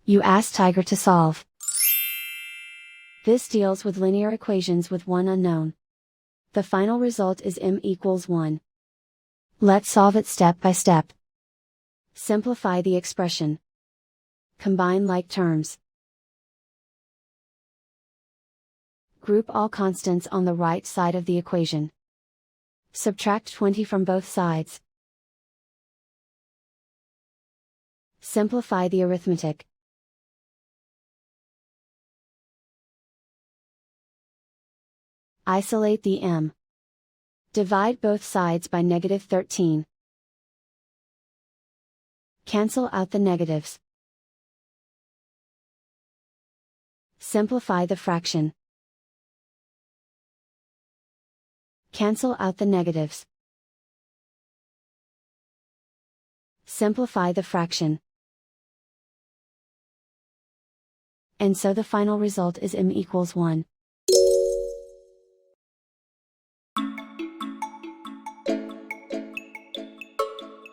You ask Tiger to solve. This deals with linear equations with one unknown. The final result is m equals 1. Let's solve it step by step. Simplify the expression. Combine like terms. Group all constants on the right side of the equation. Subtract 20 from both sides. Simplify the arithmetic. Isolate the m. Divide both sides by -13. Cancel out the negatives. Simplify the fraction. Cancel out the negatives. Simplify the fraction. And so the final result is m equals 1.